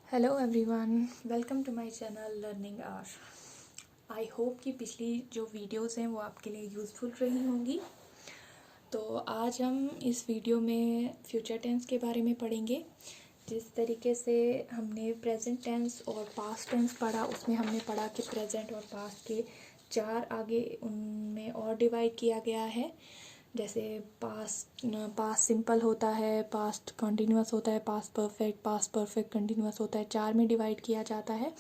Hello everyone, welcome to my channel learning R. I hope कि पिछली जो videos हैं वो आपके लिए यूज़फुल रही होंगी। तो आज हम इस वीडियो में फ्यूचर टेंस के बारे में पढ़ेंगे। जिस तरीके से हमने प्रेजेंट टेंस और पास्ट टेंस पढ़ा, उसमें हमने पढ़ा कि प्रेजेंट और पास्ट के चार आगे उनमें और डिवाइड किया गया है। जैसे पास्ट सिंपल होता है, पास्ट कंटिन्यूअस होता है, पास्ट परफेक्ट कंटिन्यूअस होता है, चार में डिवाइड किया जाता है।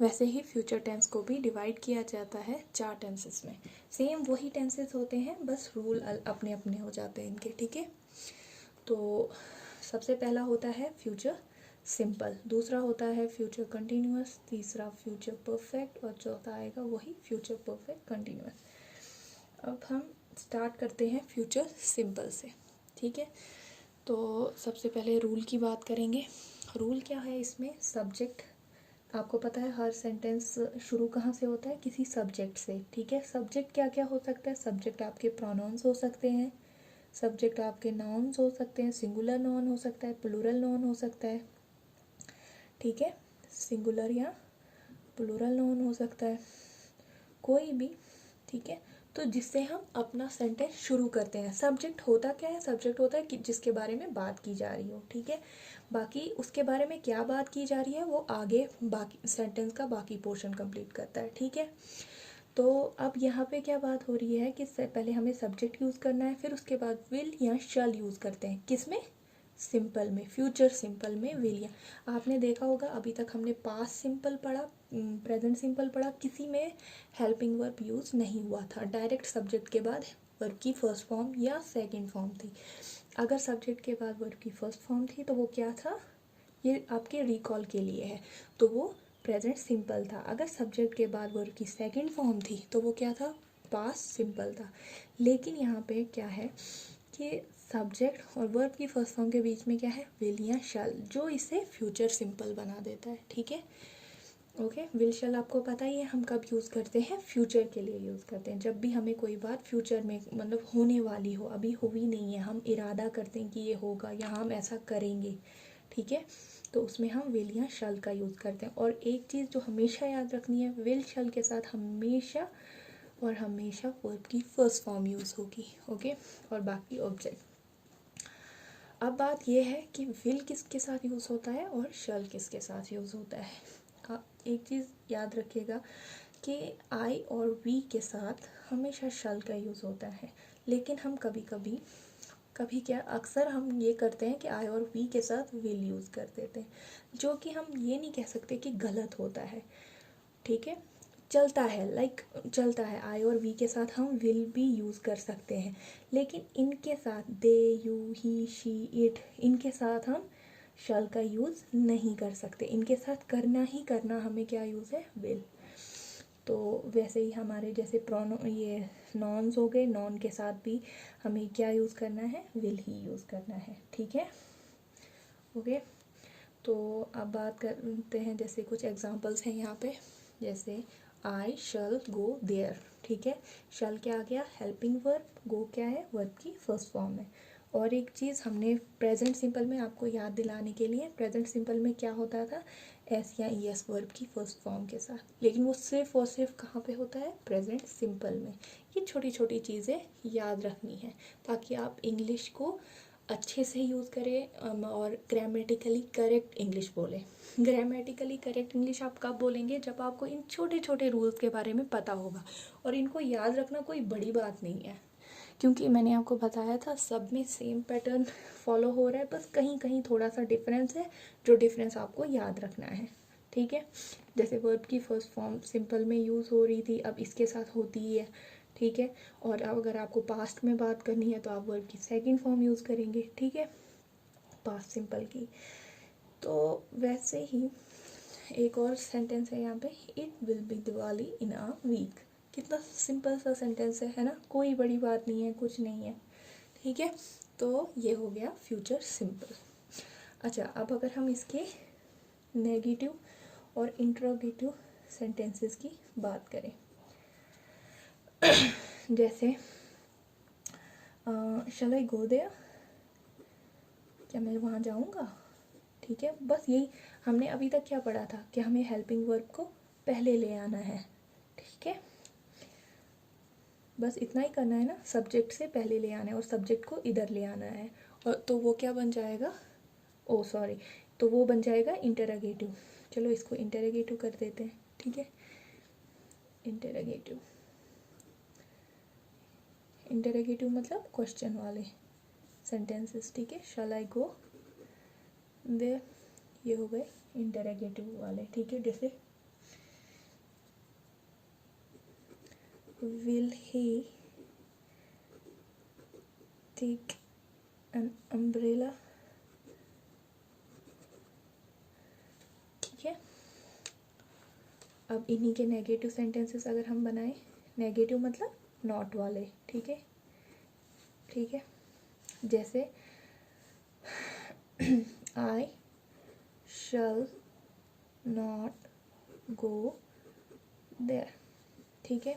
वैसे ही फ्यूचर टेंस को भी डिवाइड किया जाता है चार टेंसेस में। सेम वही टेंसेस होते हैं, बस रूल अपने अपने हो जाते हैं इनके, ठीक है। तो सबसे पहला होता है फ्यूचर सिंपल, दूसरा होता है फ्यूचर कंटिन्यूअस, तीसरा फ्यूचर परफेक्ट और चौथा आएगा वही फ्यूचर परफेक्ट कंटिन्यूअस। अब हम स्टार्ट करते हैं फ्यूचर सिंपल से, ठीक है। तो सबसे पहले रूल की बात करेंगे। रूल क्या है इसमें? सब्जेक्ट, आपको पता है हर सेंटेंस शुरू कहाँ से होता है? किसी सब्जेक्ट से, ठीक है। सब्जेक्ट क्या क्या हो सकता है? सब्जेक्ट आपके प्रोनाउंस हो सकते हैं, सब्जेक्ट आपके नाउन्स हो सकते हैं, सिंगुलर नाउन हो सकता है, प्लूरल नाउन हो सकता है, ठीक है। सिंगुलर या प्लूरल नाउन हो सकता है, कोई भी, ठीक है। तो जिससे हम अपना सेंटेंस शुरू करते हैं। सब्जेक्ट होता क्या है? सब्जेक्ट होता है कि जिसके बारे में बात की जा रही हो, ठीक है। बाकी उसके बारे में क्या बात की जा रही है वो आगे बाकी सेंटेंस का बाकी पोर्शन कंप्लीट करता है, ठीक है। तो अब यहाँ पे क्या बात हो रही है कि पहले हमें सब्जेक्ट यूज़ करना है, फिर उसके बाद विल या शैल यूज़ करते हैं। किसमें? सिंपल में, फ्यूचर सिंपल में विल या। आपने देखा होगा अभी तक हमने पास्ट सिंपल पढ़ा, प्रेजेंट सिंपल पढ़ा, किसी में हेल्पिंग वर्ब यूज़ नहीं हुआ था। डायरेक्ट सब्जेक्ट के बाद वर्ब की फर्स्ट फॉर्म या सेकंड फॉर्म थी। अगर सब्जेक्ट के बाद वर्ब की फर्स्ट फॉर्म थी तो वो क्या था? ये आपके रिकॉल के लिए है, तो वो प्रेजेंट सिंपल था। अगर सब्जेक्ट के बाद वर्ब की सेकंड फॉर्म थी तो वो क्या था? पास्ट सिंपल था। लेकिन यहाँ पे क्या है कि सब्जेक्ट और वर्ब की फर्स्ट फॉर्म के बीच में क्या है? विल या शैल, जो इसे फ्यूचर सिंपल बना देता है, ठीक है। ओके, विल शैल आपको पता ही है हम कब यूज़ करते हैं? फ्यूचर के लिए यूज़ करते हैं। जब भी हमें कोई बात फ्यूचर में मतलब होने वाली हो, अभी हुई नहीं है, हम इरादा करते हैं कि ये होगा या हम ऐसा करेंगे, ठीक है, तो उसमें हम विल या शैल का यूज़ करते हैं। और एक चीज़ जो हमेशा याद रखनी है, विल शैल के साथ हमेशा और हमेशा वर्ब की फर्स्ट फॉर्म यूज़ होगी, ओके, और बाकी ऑब्जेक्ट। अब बात यह है कि विल किसके साथ यूज़ होता है और शैल किसके साथ यूज़ होता है। आप एक चीज़ याद रखिएगा कि आई और वी के साथ हमेशा शैल का यूज़ होता है, लेकिन हम कभी क्या अक्सर हम ये करते हैं कि आई और वी के साथ विल यूज़ कर देते हैं, जो कि हम ये नहीं कह सकते कि गलत होता है, ठीक है। चलता है, चलता है, आई और वी के साथ हम विल भी यूज़ कर सकते हैं, लेकिन इनके साथ दे, यू, ही, शी, इट, इनके साथ हम शैल का यूज़ नहीं कर सकते। इनके साथ करना ही करना हमें क्या यूज़ है? विल। तो वैसे ही हमारे जैसे ये नॉन्स हो गए, नॉन के साथ भी हमें क्या यूज़ करना है? विल ही यूज़ करना है, ठीक है, ओके। तो अब बात करते हैं, जैसे कुछ एग्जांपल्स हैं यहाँ पे, जैसे आई शल गो देयर, ठीक है। शल क्या आ गया? हेल्पिंग वर्ब, गो क्या है? वर्ब की फर्स्ट फॉर्म है। और एक चीज़ हमने प्रेजेंट सिंपल में आपको याद दिलाने के लिए, प्रेजेंट सिंपल में क्या होता था? एस या ई एस वर्ब की फर्स्ट फॉर्म के साथ, लेकिन वो सिर्फ और सिर्फ कहाँ पे होता है? प्रेजेंट सिंपल में। ये छोटी छोटी चीज़ें याद रखनी है ताकि आप इंग्लिश को अच्छे से यूज़ करें और ग्रामेटिकली करेक्ट इंग्लिश बोलें। ग्रामेटिकली करेक्ट इंग्लिश आप कब बोलेंगे? जब आपको इन छोटे छोटे रूल्स के बारे में पता होगा, और इनको याद रखना कोई बड़ी बात नहीं है, क्योंकि मैंने आपको बताया था सब में सेम पैटर्न फॉलो हो रहा है, बस कहीं कहीं थोड़ा सा डिफरेंस है, जो डिफरेंस आपको याद रखना है, ठीक है। जैसे वर्ब की फर्स्ट फॉर्म सिंपल में यूज़ हो रही थी, अब इसके साथ होती ही है, ठीक है। और अब अगर आपको पास्ट में बात करनी है तो आप वर्ब की सेकंड फॉर्म यूज़ करेंगे, ठीक है, पास्ट सिंपल की। तो वैसे ही एक और सेंटेंस है यहाँ पे, it will be Diwali in a week. कितना सिंपल सा सेंटेंस है ना, कोई बड़ी बात नहीं है, कुछ नहीं है, ठीक है। तो ये हो गया फ्यूचर सिंपल। अच्छा, अब अगर हम इसके नेगेटिव और इंट्रोगेटिव सेंटेंसेस की बात करें, जैसे शल आई गो देयर, क्या मैं वहाँ जाऊँगा, ठीक है। बस यही हमने अभी तक क्या पढ़ा था कि हमें हेल्पिंग वर्ब को पहले ले आना है, ठीक है। बस इतना ही करना है ना, सब्जेक्ट से पहले ले आना है और सब्जेक्ट को इधर ले आना है। और तो वो क्या बन जाएगा, ओ सॉरी, तो वो बन जाएगा इंटरोगेटिव। चलो इसको इंटरोगेटिव कर देते हैं, ठीक है। इंटरोगेटिव, इंटरोगेटिव मतलब क्वेश्चन वाले सेंटेंसेस, ठीक है। शैल आई गो देयर, ये हो गए इंटरोगेटिव वाले, ठीक है। जैसे will he take an umbrella, ठीक है। अब इन्हीं के नेगेटिव सेंटेंसेस अगर हम बनाएं, नेगेटिव मतलब नॉट वाले, ठीक है, ठीक है। जैसे आई शल नॉट गो देयर, ठीक है।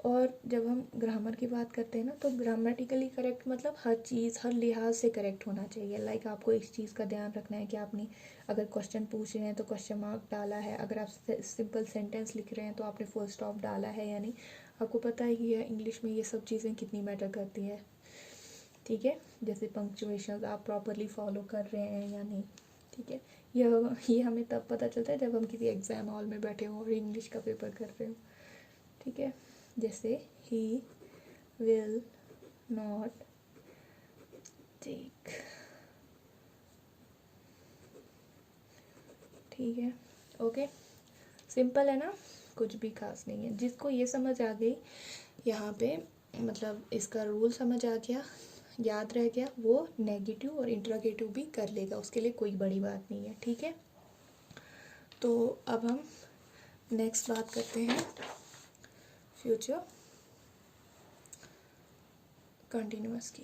और जब हम ग्रामर की बात करते हैं ना, तो ग्रामेटिकली करेक्ट मतलब हर चीज़ हर लिहाज से करेक्ट होना चाहिए। लाइक आपको इस चीज़ का ध्यान रखना है कि आपने अगर क्वेश्चन पूछ रहे हैं तो क्वेश्चन मार्क डाला है, अगर आप सिंपल सेंटेंस लिख रहे हैं तो आपने फुल स्टॉप डाला है या नहीं। आपको पता है कि इंग्लिश में ये सब चीज़ें कितनी मैटर करती है, ठीक है। जैसे पंक्चुएशन आप प्रॉपरली फॉलो कर रहे हैं या नहीं, ठीक है। ये हमें तब पता चलता है जब हम किसी एग्ज़ाम हॉल में बैठे हों और इंग्लिश का पेपर कर रहे हो, ठीक है। जैसे ही विल नॉट टेक, ठीक है, ओके। सिंपल है ना, कुछ भी खास नहीं है। जिसको ये समझ आ गई यहाँ पे, मतलब इसका रूल समझ आ गया, याद रह गया, वो नेगेटिव और इंटरोगेटिव भी कर लेगा, उसके लिए कोई बड़ी बात नहीं है, ठीक है। तो अब हम नेक्स्ट बात करते हैं फ्यूचर कंटिन्यूअस की।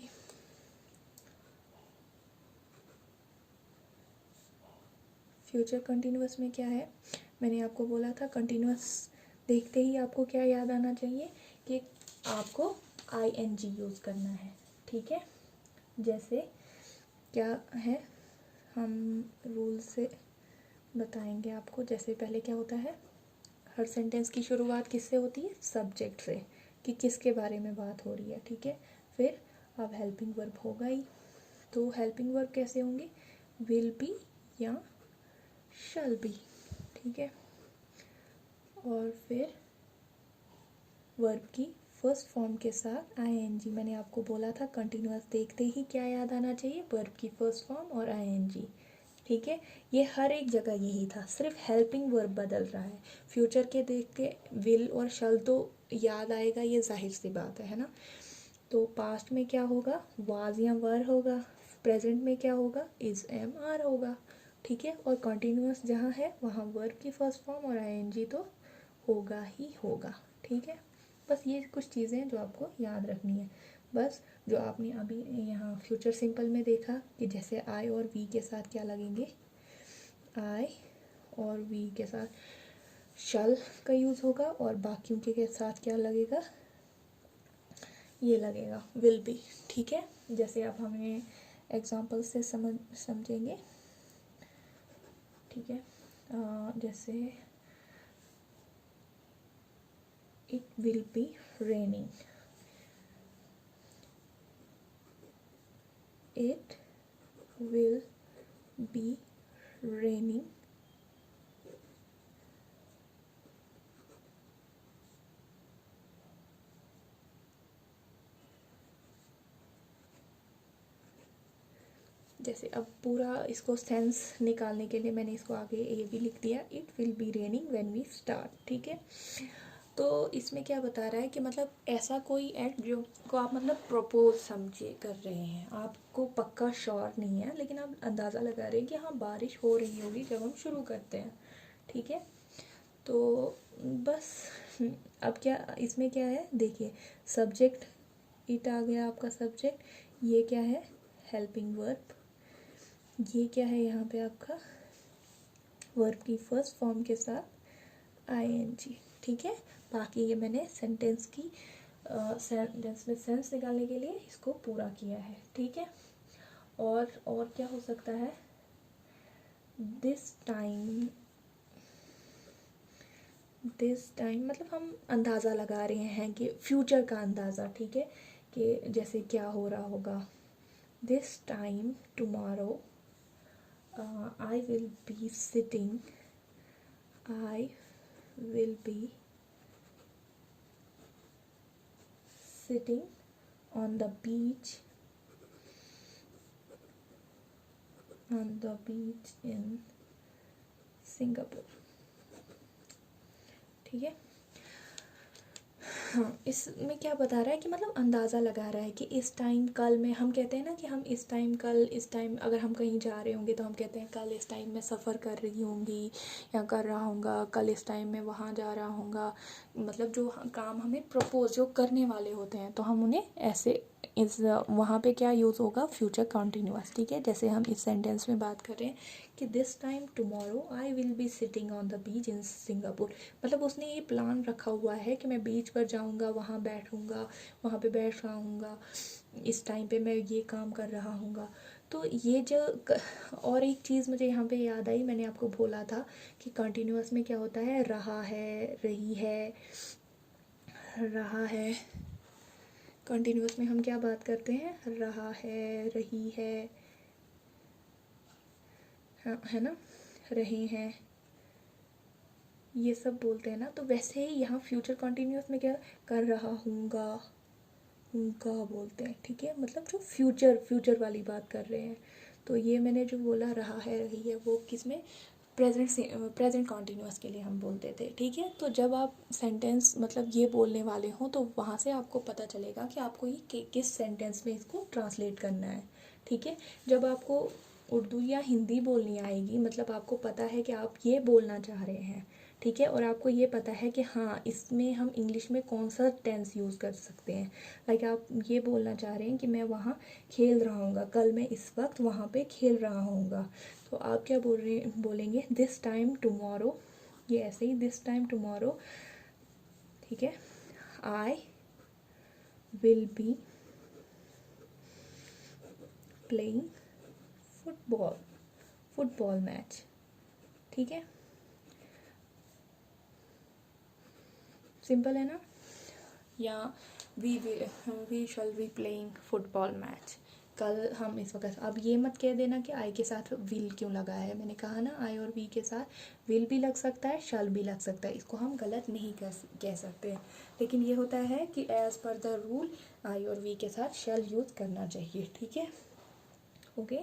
फ्यूचर कंटिन्यूअस में क्या है, मैंने आपको बोला था कंटिन्यूअस देखते ही आपको क्या याद आना चाहिए कि आपको ING यूज़ करना है, ठीक है। जैसे क्या है, हम रूल से बताएंगे आपको। जैसे पहले क्या होता है, हर सेंटेंस की शुरुआत किससे होती है, सब्जेक्ट से, कि किसके बारे में बात हो रही है, ठीक है। फिर अब हेल्पिंग वर्ब होगा ही, तो हेल्पिंग वर्ब कैसे होंगे, विल बी या शैल बी, ठीक है। और फिर वर्ब की फर्स्ट फॉर्म के साथ ING। मैंने आपको बोला था कंटिन्यूअस देखते ही क्या याद आना चाहिए, वर्ब की फर्स्ट फॉर्म और ING, ठीक है। ये हर एक जगह यही था, सिर्फ हेल्पिंग वर्ब बदल रहा है। फ्यूचर के देख के विल और शल तो याद आएगा, ये जाहिर सी बात है ना। तो पास्ट में क्या होगा, वाज या वर होगा, प्रेजेंट में क्या होगा, इज एम आर होगा, ठीक है। और कंटिन्यूअस जहाँ है वहाँ वर्ब की फर्स्ट फॉर्म और ING तो होगा ही होगा, ठीक है। बस ये कुछ चीज़ें जो आपको याद रखनी है। बस जो आपने अभी यहाँ फ्यूचर सिंपल में देखा कि जैसे आई और वी के साथ क्या लगेंगे, आई और वी के साथ शल का यूज़ होगा, और बाकियों के साथ क्या लगेगा, ये लगेगा विल बी, ठीक है। जैसे अब हमें एग्जांपल से समझेंगे, ठीक है। जैसे it will be raining, it will be raining, जैसे अब पूरा इसको सेंस निकालने के लिए मैंने इसको आगे ये भी लिख दिया, it will be raining when we start, ठीक है। तो इसमें क्या बता रहा है कि मतलब ऐसा कोई एक्ट जो को आप मतलब प्रपोज समझे कर रहे हैं, आपको पक्का श्योर नहीं है लेकिन आप अंदाज़ा लगा रहे हैं कि हाँ बारिश हो रही होगी जब हम शुरू करते हैं, ठीक है। तो बस अब क्या इसमें क्या है, देखिए सब्जेक्ट इट आ गया आपका सब्जेक्ट, ये क्या है हेल्पिंग वर्ब, ये क्या है यहाँ पे आपका वर्ब की फर्स्ट फॉर्म के साथ ING, ठीक है। बाकी ये मैंने सेंटेंस की सेंटेंस में सेंस निकालने के लिए इसको पूरा किया है, ठीक है। और क्या हो सकता है, दिस टाइम मतलब हम अंदाज़ा लगा रहे हैं कि फ्यूचर का अंदाज़ा, ठीक है, कि जैसे क्या हो रहा होगा. This time tomorrow I will be sitting on the beach in Singapore. ठीक है. हाँ, इसमें क्या बता रहा है कि मतलब अंदाज़ा लगा रहा है कि इस टाइम कल में, हम कहते हैं ना कि हम इस टाइम कल, इस टाइम अगर हम कहीं जा रहे होंगे तो हम कहते हैं कल इस टाइम मैं सफ़र कर रही होंगी या कर रहा होऊंगा, कल इस टाइम में वहाँ जा रहा होऊंगा. मतलब जो काम हमें प्रपोज जो करने वाले होते हैं तो हम उन्हें ऐसे इस वहाँ पे क्या यूज़ होगा, फ्यूचर कॉन्टीन्यूअस. ठीक है. जैसे हम इस सेंटेंस में बात कर रहे हैं कि this time tomorrow I will be sitting on the beach in Singapore. मतलब उसने ये प्लान रखा हुआ है कि मैं बीच पर जाऊंगा, वहाँ बैठूंगा, वहाँ पे बैठ रहा हूँगा, इस टाइम पे मैं ये काम कर रहा हूँगा. तो ये जो और एक चीज़ मुझे यहाँ पे याद आई, मैंने आपको बोला था कि कंटिन्यूअस में क्या होता है, रहा है, रही है, रहा है. कंटिन्यूअस में हम क्या बात करते हैं, रहा है, रही है, है ना, रहे हैं, ये सब बोलते हैं ना. तो वैसे ही यहाँ फ्यूचर कंटिन्यूअस में क्या, कर रहा हूँगा, हूँगा बोलते हैं. ठीक है. मतलब जो फ्यूचर वाली बात कर रहे हैं. तो ये मैंने जो बोला रहा है, रही है, वो किस में, प्रेजेंट कॉन्टीन्यूअस के लिए हम बोलते थे. ठीक है. तो जब आप सेंटेंस मतलब ये बोलने वाले हों तो वहाँ से आपको पता चलेगा कि आपको ये किस सेंटेंस में इसको ट्रांसलेट करना है. ठीक है. जब आपको उर्दू या हिंदी बोलनी आएगी, मतलब आपको पता है कि आप ये बोलना चाह रहे हैं. ठीक है. और आपको ये पता है कि हाँ, इसमें हम इंग्लिश में कौन सा टेंस यूज़ कर सकते हैं. लाइक आप ये बोलना चाह रहे हैं कि मैं वहाँ खेल रहा हूँगा, कल मैं इस वक्त वहाँ पे खेल रहा हूँगा. तो आप क्या बोलेंगे, दिस टाइम टुमारो. ये ऐसे ही, दिस टाइम टुमारो. ठीक है. I will be playing football match. ठीक है. सिंपल है ना. या we shall be playing football match. कल हम इस वक्त. अब ये मत कह देना कि आई के साथ विल क्यों लगा है. मैंने कहा ना, आई और वी के साथ विल भी लग सकता है, शैल भी लग सकता है. इसको हम गलत नहीं कह सकते. लेकिन ये होता है कि as per the rule I और वी के साथ शैल यूज़ करना चाहिए. ठीक है. ओके.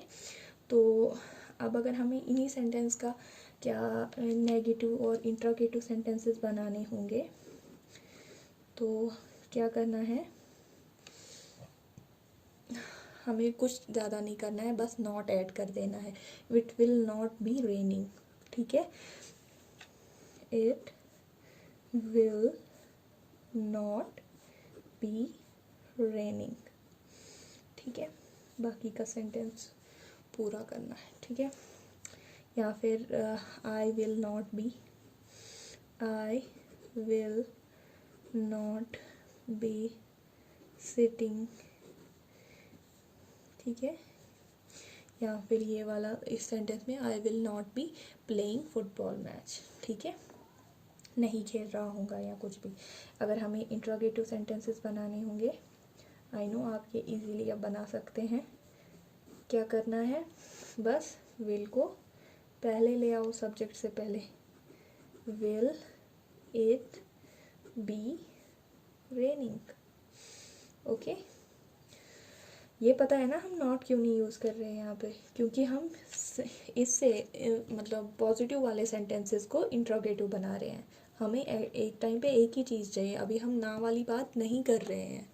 तो अब अगर हमें इन्हीं सेंटेंस का क्या नेगेटिव और इंट्रोगेटिव सेंटेंसेस बनाने होंगे तो क्या करना है, हमें कुछ ज़्यादा नहीं करना है, बस नॉट ऐड कर देना है. It will not be raining. ठीक है. It will not be raining. ठीक है. बाकी का सेंटेंस पूरा करना है. ठीक है. या फिर I will not be sitting. ठीक है. या फिर ये वाला इस सेंटेंस में I will not be playing football match. ठीक है. नहीं खेल रहा होगा या कुछ भी. अगर हमें इंट्रोगेटिव सेंटेंसेस बनाने होंगे, आई नो आप ये इजीली अब बना सकते हैं. क्या करना है, बस विल को पहले ले आओ, सब्जेक्ट से पहले. Will it be raining. Okay. ये पता है ना हम नॉट क्यों नहीं यूज़ कर रहे हैं यहाँ पे, क्योंकि हम इससे मतलब पॉजिटिव वाले सेंटेंसेस को इंट्रोगेटिव बना रहे हैं. हमें एक टाइम पे एक ही चीज़ चाहिए. अभी हम ना वाली बात नहीं कर रहे हैं.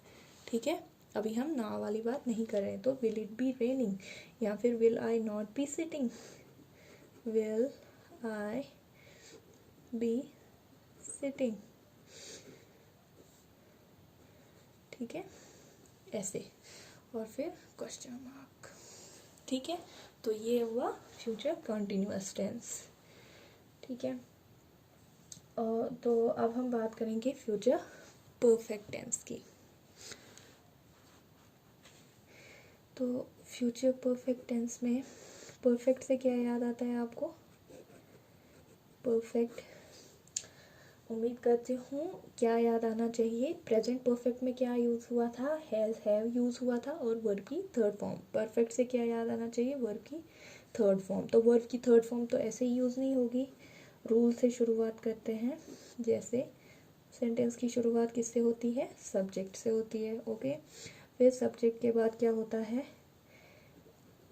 ठीक है. अभी हम ना वाली बात नहीं कर रहे हैं. तो विल इट बी रेनिंग या फिर will I not be sitting. Will I be sitting. ठीक है. ऐसे. और फिर क्वेश्चन मार्क. ठीक है. तो ये हुआ फ्यूचर कंटिन्यूअस टेंस. ठीक है. और तो अब हम बात करेंगे फ्यूचर परफेक्ट टेंस की. तो फ्यूचर परफेक्ट टेंस में परफेक्ट से क्या याद आता है आपको? परफेक्ट, उम्मीद करती हूँ क्या याद आना चाहिए। प्रेजेंट परफेक्ट में क्या यूज़ हुआ था? हैज़, हैव यूज़ हुआ था और वर्ब की थर्ड फॉर्म। परफेक्ट से क्या याद आना चाहिए? वर्ब की थर्ड फॉर्म। तो वर्ब की थर्ड फॉर्म तो ऐसे ही यूज़ नहीं होगी। रूल से शुरुआत करते हैं। जैसे सेंटेंस की शुरुआत किससे होती है? सब्जेक्ट से होती है। ओके, फिर सब्जेक्ट के बाद क्या होता है?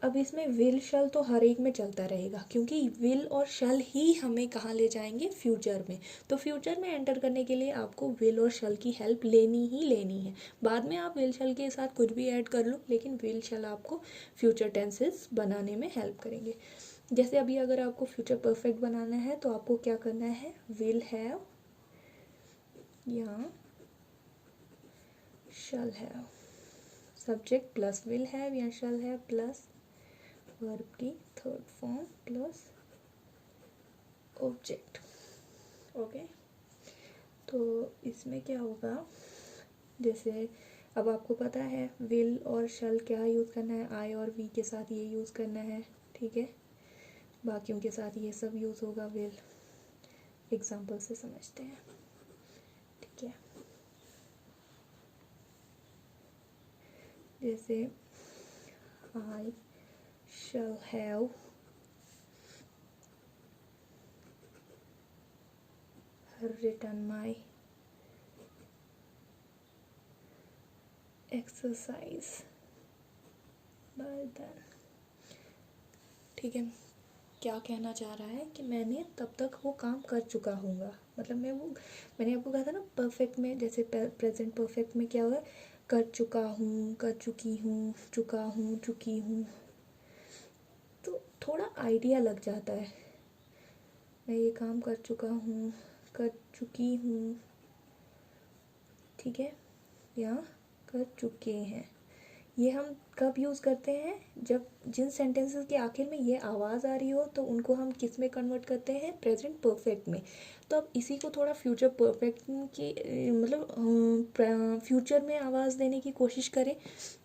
अब इसमें विल शल तो हर एक में चलता रहेगा, क्योंकि विल और शल ही हमें कहाँ ले जाएंगे? फ्यूचर में। तो फ्यूचर में एंटर करने के लिए आपको विल और शल की हेल्प लेनी ही लेनी है। बाद में आप विल शल के साथ कुछ भी ऐड कर लो, लेकिन विल शल आपको फ्यूचर टेंसेस बनाने में हेल्प करेंगे। जैसे अभी अगर आपको फ्यूचर परफेक्ट बनाना है तो आपको क्या करना है? विल हैव या शल have, subject plus will have या शल हैव प्लस वर्ब की third form plus object. Okay, तो इसमें क्या होगा? जैसे अब आपको पता है विल और शल क्या यूज़ करना है? आई और वी के साथ ये यूज़ करना है, ठीक है। बाकियों के साथ ये सब यूज़ होगा विल। एग्जाम्पल से समझते हैं, ठीक है। जैसे आई shall have written my exercise by then। ठीक है, क्या कहना चाह रहा है कि मैंने तब तक वो काम कर चुका हूँगा। मतलब मैंने आपको कहा था ना परफेक्ट में, जैसे प्रेजेंट परफेक्ट में क्या होगा? कर चुका हूँ, कर चुकी हूँ, चुका हूँ, चुकी हूँ। तो थोड़ा आइडिया लग जाता है, मैं ये काम कर चुका हूँ, कर चुकी हूँ, ठीक है, या कर चुके हैं। ये हम कब यूज़ करते हैं? जब जिन सेंटेंसेस के आखिर में ये आवाज़ आ रही हो तो उनको हम किस में कन्वर्ट करते हैं? प्रेजेंट परफेक्ट में। तो अब इसी को थोड़ा फ्यूचर परफेक्ट की मतलब फ्यूचर में आवाज़ देने की कोशिश करें।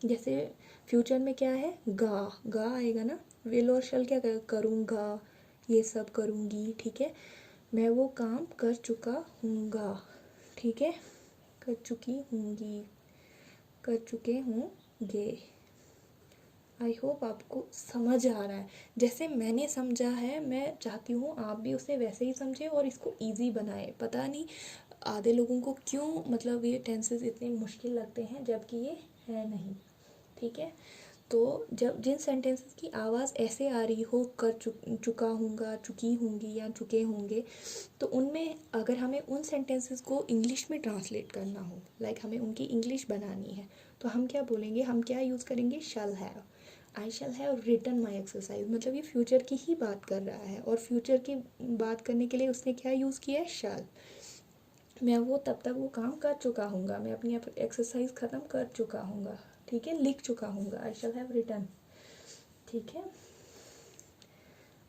जैसे फ्यूचर में क्या है? गा, गा आएगा ना। विल और शल क्या करूँगा, ये सब करूँगी, ठीक है। मैं वो काम कर चुका हूँगा, ठीक है, कर चुकी हूँगी, कर चुके होंगे। आई होप आपको समझ आ रहा है। जैसे मैंने समझा है, मैं चाहती हूँ आप भी उसे वैसे ही समझें और इसको इजी बनाएं। पता नहीं आधे लोगों को क्यों मतलब ये टेंसेस इतने मुश्किल लगते हैं, जबकि ये है नहीं, ठीक है। तो जब जिन सेंटेंसेस की आवाज़ ऐसे आ रही हो, कर चुका हूँगा, चुकी होंगी या चुके होंगे, तो उनमें अगर हमें उन सेंटेंसेस को इंग्लिश में ट्रांसलेट करना हो, लाइक हमें उनकी इंग्लिश बनानी है, तो हम क्या बोलेंगे? हम क्या यूज़ करेंगे? Shall have. I shall have written my exercise. मतलब ये फ्यूचर की ही बात कर रहा है, और फ्यूचर की बात करने के लिए उसने क्या यूज़ किया है? शैल। मैं वो तब तक वो काम कर चुका हूँगा, मैं अपनी एक्सरसाइज ख़त्म कर चुका हूँगा, ठीक है, लिख चुका हूँगा। आई शैल हैव रिटन, ठीक है।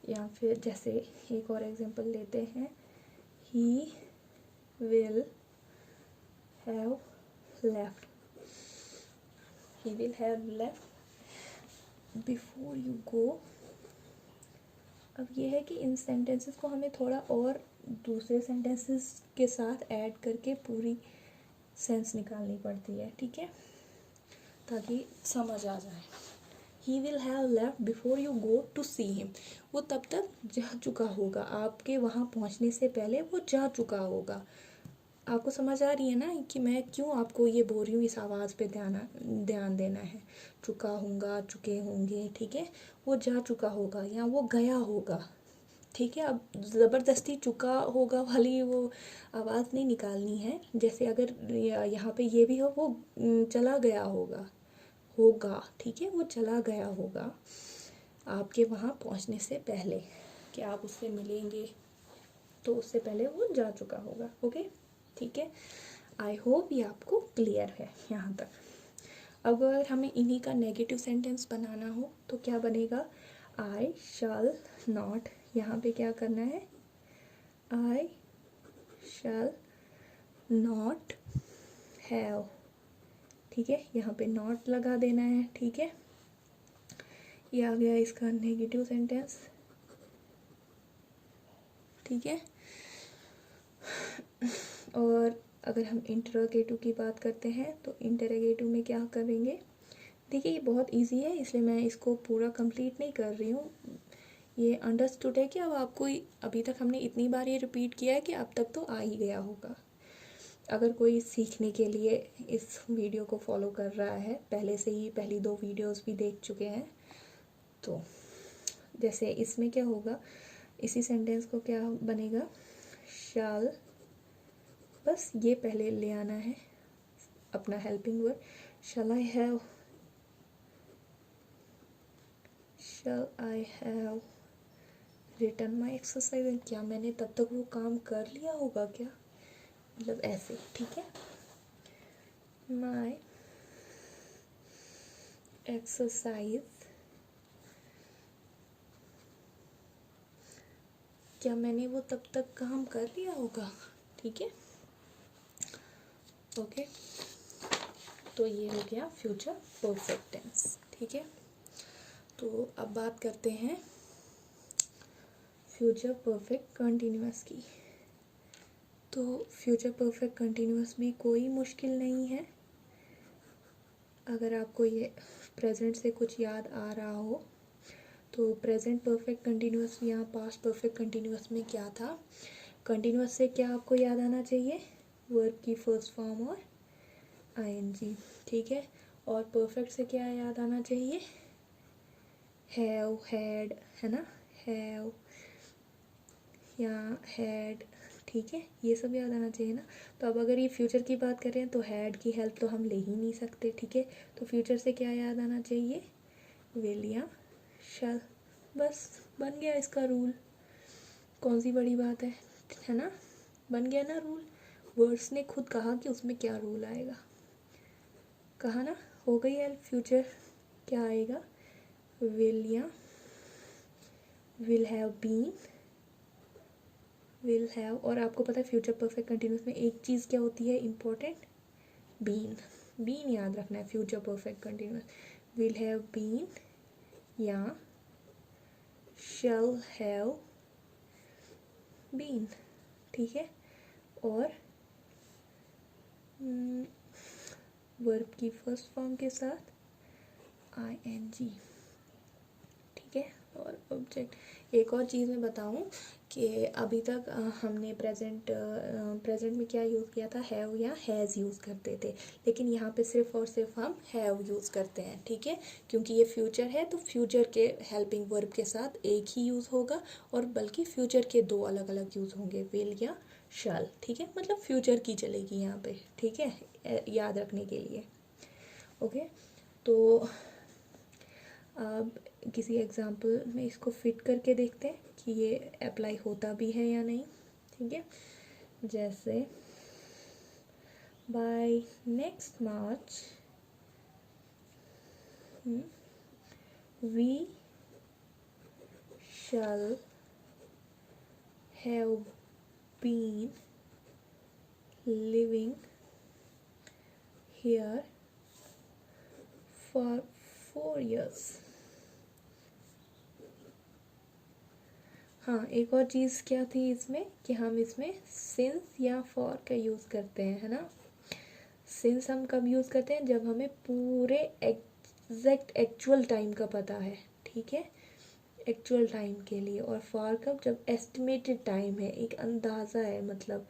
या फिर जैसे एक और एग्जांपल लेते हैं, ही will have left, he will have left before you गो। अब ये है कि इन सेंटेंसेस को हमें थोड़ा और दूसरे सेंटेंसेस के साथ ऐड करके पूरी सेंस निकालनी पड़ती है, ठीक है, ताकि समझ आ जाए। He will have left before you go to see him. वो तब तक जा चुका होगा, आपके वहाँ पहुँचने से पहले वो जा चुका होगा। आपको समझ आ रही है ना कि मैं क्यों आपको ये बोल रही हूँ? इस आवाज़ पे ध्यान देना है। चुका हूँगा, चुके होंगे, ठीक है। वो जा चुका होगा या वो गया होगा, ठीक है। अब ज़बरदस्ती चुका होगा वाली वो आवाज़ नहीं निकालनी है। जैसे अगर यहाँ पे ये भी हो, वो चला गया होगा, ठीक है, वो चला गया होगा आपके वहाँ पहुँचने से पहले, कि आप उससे मिलेंगे तो उससे पहले वो जा चुका होगा। ओके, ठीक है। आई होप ये आपको क्लियर है यहाँ तक। अब अगर हमें इन्हीं का नेगेटिव सेंटेंस बनाना हो तो क्या बनेगा? आई शैल नॉट। यहाँ पे क्या करना है? आई शैल नॉट हैव, ठीक है, यहाँ पे नॉट लगा देना है, ठीक है। ये आ गया इसका नेगेटिव सेंटेंस, ठीक है। और अगर हम इंटरोगेटिव की बात करते हैं तो इंटरोगेटिव में क्या करेंगे, देखिए ये बहुत इजी है इसलिए मैं इसको पूरा कंप्लीट नहीं कर रही हूँ। ये अंडरस्टूड है कि अब आपको अभी तक हमने इतनी बार ये रिपीट किया है कि अब तक तो आ ही गया होगा। अगर कोई सीखने के लिए इस वीडियो को फॉलो कर रहा है, पहले से ही पहली 2 वीडियोस भी देख चुके हैं, तो जैसे इसमें क्या होगा, इसी सेंटेंस को क्या बनेगा, शाल, बस ये पहले ले आना है अपना helping word, shall I have written my exercise, क्या मैंने तब तक वो काम कर लिया होगा क्या, मतलब ऐसे, ठीक है। माई एक्सरसाइज, क्या मैंने वो तब तक काम कर लिया होगा, ठीक है, ओके। तो ये हो गया फ्यूचर परफेक्ट टेंस, ठीक है। तो अब बात करते हैं फ्यूचर परफेक्ट कंटिन्यूअस की। तो फ्यूचर परफेक्ट कंटिन्यूअस में कोई मुश्किल नहीं है। अगर आपको ये प्रेजेंट से कुछ याद आ रहा हो तो प्रेजेंट परफेक्ट कंटिन्यूअस यहाँ पास्ट परफेक्ट कंटिन्यूअस में क्या था, कंटिन्यूअस से क्या आपको याद आना चाहिए, वर्ब की फर्स्ट फॉर्म और आईएनजी, ठीक है। और परफेक्ट से क्या याद आना चाहिए, हैव, हैड, है ना, हैव या हैड, ठीक है, ये सब याद आना चाहिए ना। तो अब अगर ये फ्यूचर की बात करें तो हैड की हेल्प तो हम ले ही नहीं सकते, ठीक है। तो फ्यूचर से क्या याद आना चाहिए, विल या शैल, बस बन गया इसका रूल, कौन सी बड़ी बात है ना, बन गया ना रूल। वर्ड्स ने खुद कहा कि उसमें क्या रूल आएगा, कहा ना, हो गई हेल्प। फ्यूचर क्या आएगा, विल या will have been, will have, और आपको पता है फ्यूचर परफेक्ट कंटिन्यूअस में एक चीज़ क्या होती है इम्पोर्टेंट, बीन, बीन याद रखना है future perfect continuous, will have been या शैल हैव बीन, ठीक है। और वर्ब की फर्स्ट फॉर्म के साथ आईएनजी, ठीक है। और ऑब्जेक्ट, एक और चीज़ मैं बताऊं कि अभी तक हमने प्रेजेंट में क्या यूज़ किया था, हैव या हैज़ यूज़ करते थे, लेकिन यहाँ पे सिर्फ और सिर्फ हम हैव यूज़ करते हैं, ठीक है। क्योंकि ये फ्यूचर है तो फ्यूचर के हेल्पिंग वर्ब के साथ एक ही यूज़ होगा, और बल्कि फ्यूचर के 2 अलग अलग यूज़ होंगे, विल या शैल, ठीक है, मतलब फ्यूचर की चलेगी यहाँ पे, ठीक है, याद रखने के लिए, ओके। तो अब किसी एग्जांपल में इसको फिट करके देखते हैं कि ये अप्लाई होता भी है या नहीं, ठीक है। जैसे by next March we shall have been living here for 4 years। हाँ, एक और चीज़ क्या थी इसमें कि हम इसमें सिंस या फॉर का यूज़ करते हैं, है ना। सिंस हम कब यूज़ करते हैं, जब हमें पूरे एग्जैक्ट एक्चुअल टाइम का पता है, ठीक है, एक्चुअल टाइम के लिए। और फॉर कब, जब एस्टिमेटेड टाइम है, एक अंदाज़ा है, मतलब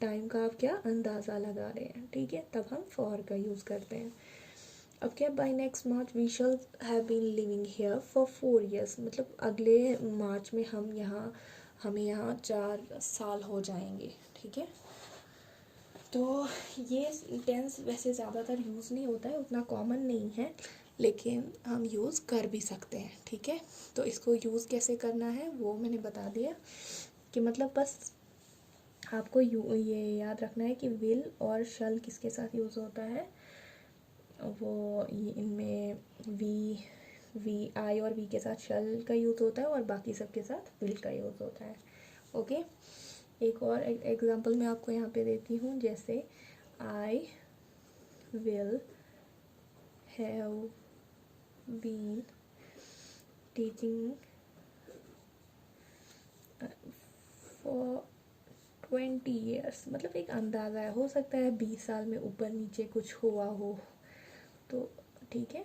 टाइम का आप क्या अंदाज़ा लगा रहे हैं, ठीक है, तब हम फॉर का यूज़ करते हैं। अब क्या, by next March we shall have been living here for 4 years, मतलब अगले मार्च में हमें यहाँ 4 साल हो जाएंगे, ठीक है। तो ये टेंस वैसे ज़्यादातर यूज़ नहीं होता है, उतना कॉमन नहीं है, लेकिन हम यूज़ कर भी सकते हैं, ठीक है। तो इसको यूज़ कैसे करना है वो मैंने बता दिया कि मतलब बस आपको ये याद रखना है कि विल और शैल किसके साथ यूज़ होता है, वो इनमें वी आई और वी के साथ शैल का यूज़ होता है और बाकी सब के साथ विल का यूज़ होता है, ओके। एक और एग्जांपल मैं आपको यहाँ पे देती हूँ, जैसे I will have been teaching for 20 years, मतलब एक अंदाज़ा है, हो सकता है 20 साल में ऊपर नीचे कुछ हुआ हो, तो ठीक है।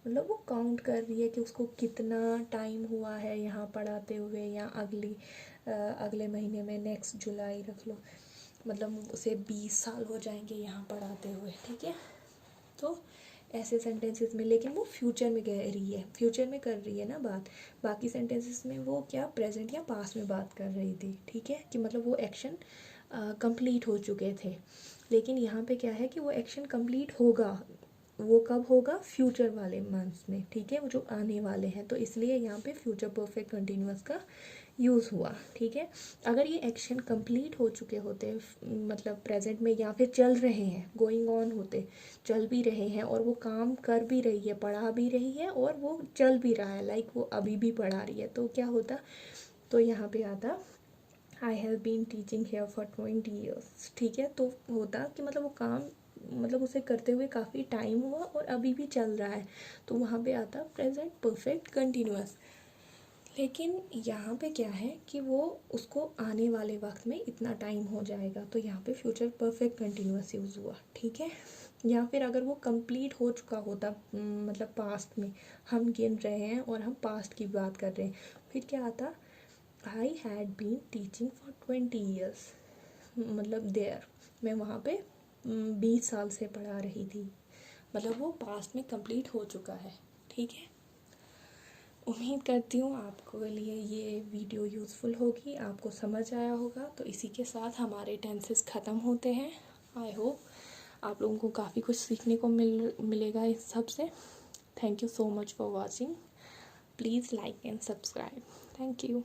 मतलब वो काउंट कर रही है कि उसको कितना टाइम हुआ है यहाँ पढ़ाते हुए, या अगले महीने में नेक्स्ट जुलाई रख लो, मतलब उसे 20 साल हो जाएंगे यहाँ पढ़ाते हुए, ठीक है। तो ऐसे सेंटेंसेस में, लेकिन वो फ्यूचर में कह रही है, फ्यूचर में कर रही है ना बात। बाकी सेंटेंसेस में वो क्या प्रेजेंट या पास्ट में बात कर रही थी, ठीक है, कि मतलब वो एक्शन कंप्लीट हो चुके थे। लेकिन यहाँ पे क्या है कि वो एक्शन कंप्लीट होगा, वो कब होगा, फ्यूचर वाले मंथ्स में, ठीक है, वो जो आने वाले हैं, तो इसलिए यहाँ पे फ्यूचर परफेक्ट कंटिन्यूअस का यूज़ हुआ, ठीक है। अगर ये एक्शन कंप्लीट हो चुके होते, मतलब प्रेजेंट में, या फिर चल रहे हैं, गोइंग ऑन होते, चल भी रहे हैं, और वो काम कर भी रही है, पढ़ा भी रही है, और वो चल भी रहा है, लाइक वो अभी भी पढ़ा रही है, तो क्या होता, तो यहाँ पे आता I have been teaching here for 20 years, ठीक है। तो होता कि मतलब वो काम, मतलब उसे करते हुए काफ़ी टाइम हुआ और अभी भी चल रहा है, तो वहाँ पे आता प्रेजेंट परफेक्ट कंटिन्यूअस। लेकिन यहाँ पे क्या है कि वो उसको आने वाले वक्त में इतना टाइम हो जाएगा, तो यहाँ पे फ्यूचर परफेक्ट कंटिन्यूअस यूज़ हुआ, ठीक है। या फिर अगर वो कंप्लीट हो चुका होता, मतलब पास्ट में, हम गिन रहे हैं और हम पास्ट की बात कर रहे हैं, फिर क्या आता, I had been teaching for 20 years, मतलब देयर, मैं वहाँ पे 20 साल से पढ़ा रही थी, मतलब वो पास्ट में कंप्लीट हो चुका है, ठीक है। उम्मीद करती हूँ आपको लिए ये वीडियो यूज़फुल होगी, आपको समझ आया होगा। तो इसी के साथ हमारे टेंसेस ख़त्म होते हैं। आई होप आप लोगों को काफ़ी कुछ सीखने को मिलेगा इस सब से। Thank you so much for watching. Please like and subscribe. Thank you.